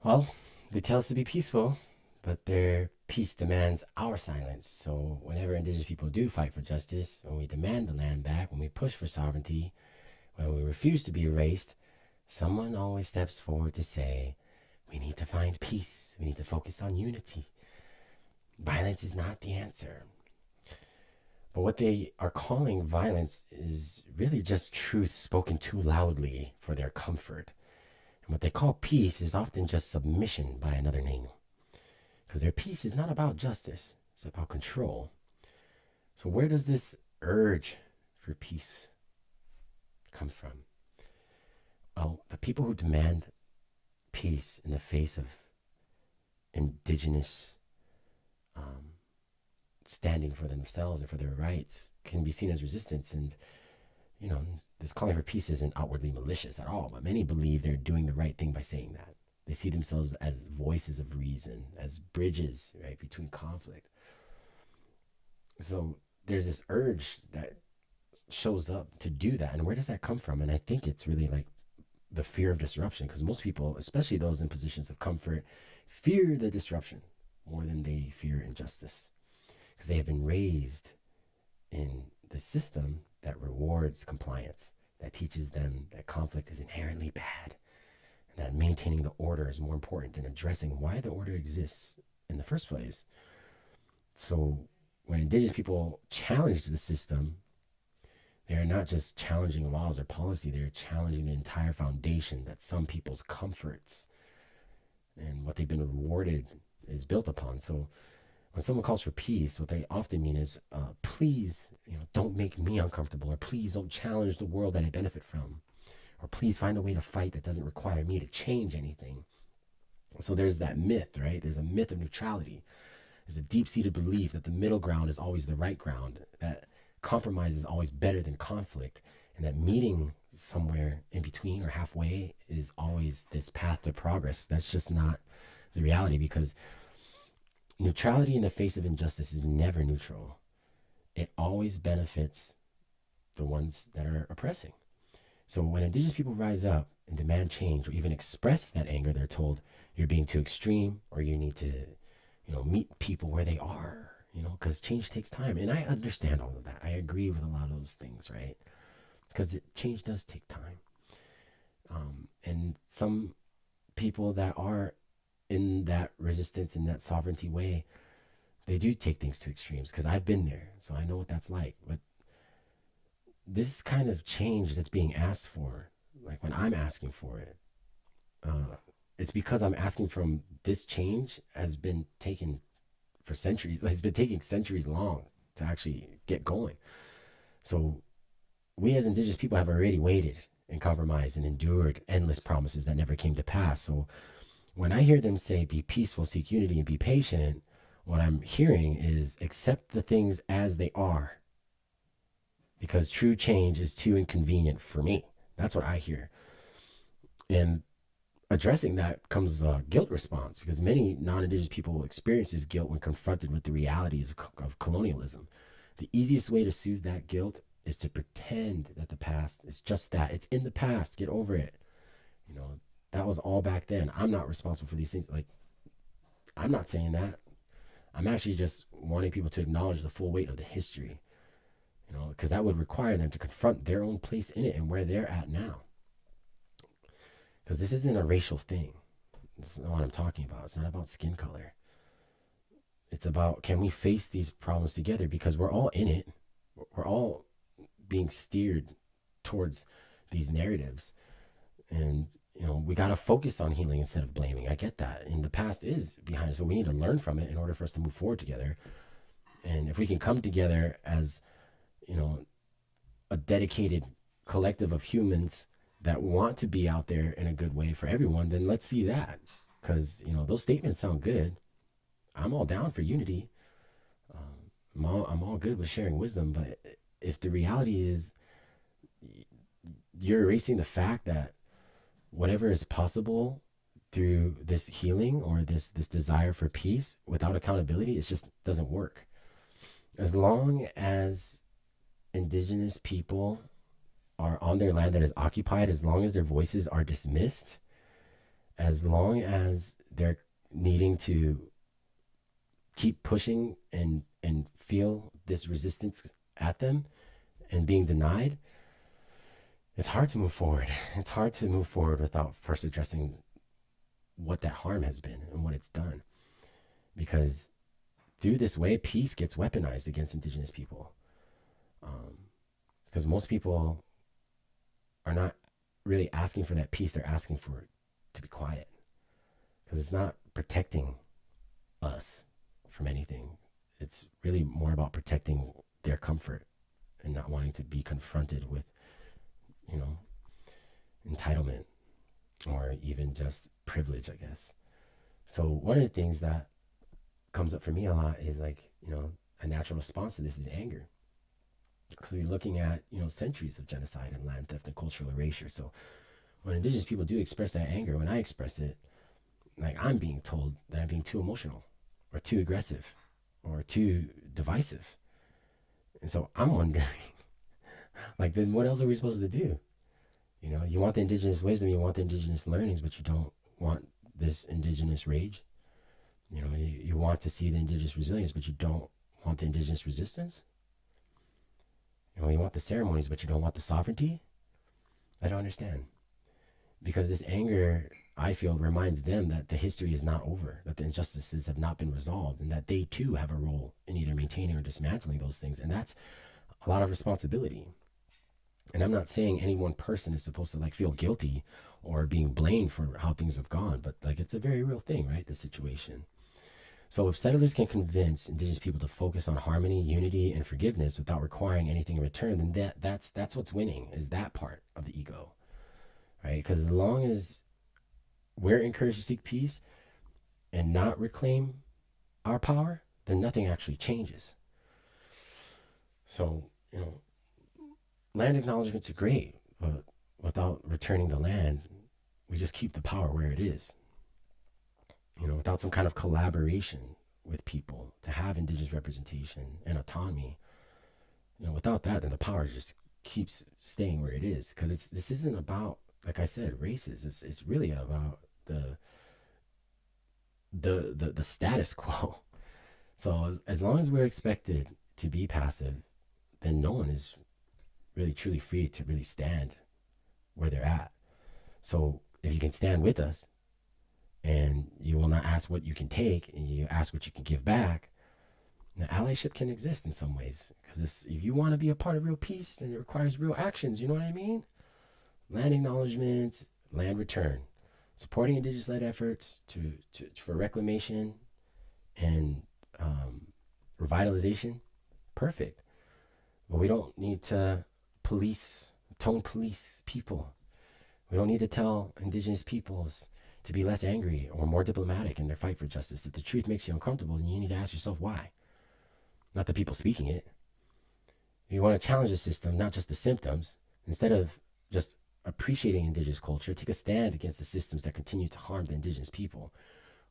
Well, they tell us to be peaceful, but their peace demands our silence. So, whenever Indigenous people do fight for justice, when we demand the land back, when we push for sovereignty, when we refuse to be erased, someone always steps forward to say, we need to find peace. We need to focus on unity. Violence is not the answer. But what they are calling violence is really just truth spoken too loudly for their comfort. And what they call peace is often just submission by another name. Because their peace is not about justice, it's about control. So, where does this urge for peace come from? Well, the people who demand peace in the face of indigenous um, standing for themselves and for their rights can be seen as resistance. And, you know, this calling for peace isn't outwardly malicious at all, but many believe they're doing the right thing by saying that. They see themselves as voices of reason, as bridges, right, between conflict. So there's this urge that shows up to do that. And where does that come from? And I think it's really like the fear of disruption, because most people, especially those in positions of comfort, fear the disruption more than they fear injustice, because they have been raised in the system that rewards compliance, that teaches them that conflict is inherently bad, and that maintaining the order is more important than addressing why the order exists in the first place. So when Indigenous people challenge the system, they are not just challenging laws or policy, they're challenging the entire foundation that some people's comforts and what they've been rewarded is built upon. So when someone calls for peace, what they often mean is, please, don't make me uncomfortable, or please don't challenge the world that I benefit from, or please find a way to fight that doesn't require me to change anything. So there's that myth, right? There's a myth of neutrality. There's a deep-seated belief that the middle ground is always the right ground, that compromise is always better than conflict, and that meeting somewhere in between or halfway is always this path to progress. That's just not the reality, because neutrality in the face of injustice is never neutral. It always benefits the ones that are oppressing. So when Indigenous people rise up and demand change or even express that anger, they're told you're being too extreme, or you need to, meet people where they are, because change takes time. And I understand all of that. I agree with a lot of those things, right? Because change does take time. And some people that are in that resistance, in that sovereignty way, they do take things to extremes, because I've been there. So I know what that's like. But this kind of change that's being asked for, like when I'm asking for it, it's because I'm asking from this change has been taken for centuries. It's been taking centuries long to actually get going. So we as Indigenous people have already waited and compromised and endured endless promises that never came to pass. So when I hear them say, be peaceful, seek unity, and be patient, what I'm hearing is accept the things as they are, because true change is too inconvenient for me. That's what I hear. And addressing that comes a guilt response, because many non-Indigenous people experience this guilt when confronted with the realities of colonialism. The easiest way to soothe that guilt is to pretend that the past is just that. It's in the past. Get over it. You know, that was all back then. I'm not responsible for these things. Like, I'm not saying that. I'm actually just wanting people to acknowledge the full weight of the history, because that would require them to confront their own place in it and where they're at now. Because this isn't a racial thing. This is not what I'm talking about. It's not about skin color. It's about, can we face these problems together? Because we're all in it. We're all being steered towards these narratives. And, we got to focus on healing instead of blaming. I get that. And the past is behind us. So we need to learn from it in order for us to move forward together. And if we can come together as, a dedicated collective of humans that want to be out there in a good way for everyone, then let's see that. Because, those statements sound good. I'm all down for unity. I'm all good with sharing wisdom. But if the reality is you're erasing the fact that whatever is possible through this healing or this desire for peace without accountability, it just doesn't work. As long as Indigenous people are on their land that is occupied, as long as their voices are dismissed, as long as they're needing to keep pushing and feel this resistance at them and being denied, it's hard to move forward. It's hard to move forward without first addressing what that harm has been and what it's done. Because through this way, peace gets weaponized against Indigenous people. Because most people are not really asking for that peace, they're asking for it to be quiet. Because it's not protecting us from anything. It's really more about protecting their comfort and not wanting to be confronted with, you know, entitlement or even just privilege, I guess. So one of the things that comes up for me a lot is like, a natural response to this is anger. So you're looking at, centuries of genocide and land theft and cultural erasure. So when Indigenous people do express that anger, when I express it, like I'm being told that I'm being too emotional or too aggressive or too divisive. And so I'm wondering, like, then what else are we supposed to do? You want the Indigenous wisdom, you want the Indigenous learnings, but you don't want this Indigenous rage. You want to see the Indigenous resilience, but you don't want the Indigenous resistance. You want the ceremonies, but you don't want the sovereignty. I don't understand. Because this anger, I feel, reminds them that the history is not over, that the injustices have not been resolved, and that they too have a role in either maintaining or dismantling those things. And that's a lot of responsibility. And I'm not saying any one person is supposed to like feel guilty or being blamed for how things have gone, but like it's a very real thing, right? The situation. So if settlers can convince Indigenous people to focus on harmony, unity, and forgiveness without requiring anything in return, then that's what's winning, is that part of the ego, right? Because as long as we're encouraged to seek peace and not reclaim our power, then nothing actually changes. So, land acknowledgements are great, but without returning the land, we just keep the power where it is. Without some kind of collaboration with people to have Indigenous representation and autonomy, without that, then the power just keeps staying where it is. Because this isn't about, like I said, races. It's really about the status quo. So as long as we're expected to be passive, then no one is really truly free to really stand where they're at. So if you can stand with us and you will not ask what you can take and you ask what you can give back, now allyship can exist in some ways. Because if you want to be a part of real peace, then it requires real actions. You know what I mean? Land acknowledgement, land return, supporting Indigenous-led efforts for reclamation and revitalization. Perfect. But we don't need to tone police people. We don't need to tell Indigenous peoples to be less angry or more diplomatic in their fight for justice. If the truth makes you uncomfortable, then you need to ask yourself why. Not the people speaking it. You want to challenge the system, not just the symptoms. Instead of just appreciating Indigenous culture, take a stand against the systems that continue to harm the Indigenous people.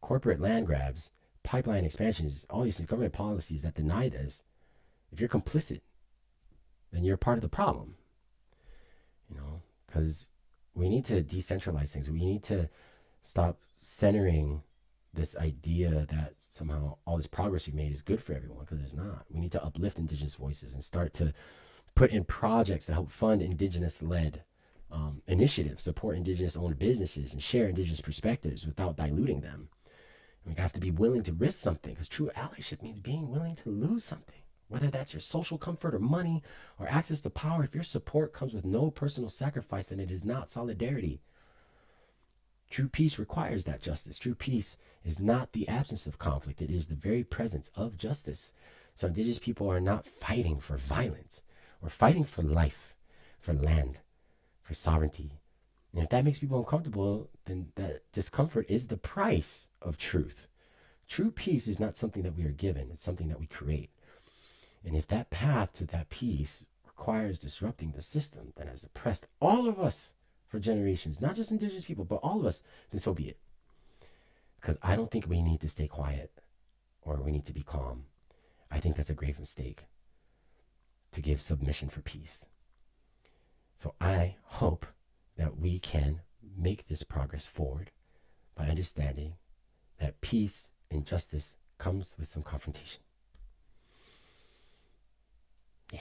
Corporate land grabs, pipeline expansions, all these government policies that deny this. If you're complicit, then you're part of the problem. Because we need to decentralize things. We need to stop centering this idea that somehow all this progress we've made is good for everyone, because it's not. We need to uplift Indigenous voices and start to put in projects that help fund Indigenous-led initiatives, support Indigenous-owned businesses, and share Indigenous perspectives without diluting them. And we have to be willing to risk something, because true allyship means being willing to lose something. Whether that's your social comfort or money or access to power, if your support comes with no personal sacrifice, then it is not solidarity. True peace requires that justice. True peace is not the absence of conflict. It is the very presence of justice. So Indigenous people are not fighting for violence. We're fighting for life, for land, for sovereignty. And if that makes people uncomfortable, then that discomfort is the price of truth. True peace is not something that we are given. It's something that we create. And if that path to that peace requires disrupting the system that has oppressed all of us for generations, not just Indigenous people, but all of us, then so be it. Because I don't think we need to stay quiet or we need to be calm. I think that's a grave mistake to give submission for peace. So I hope that we can make this progress forward by understanding that peace and justice comes with some confrontation. Yeah.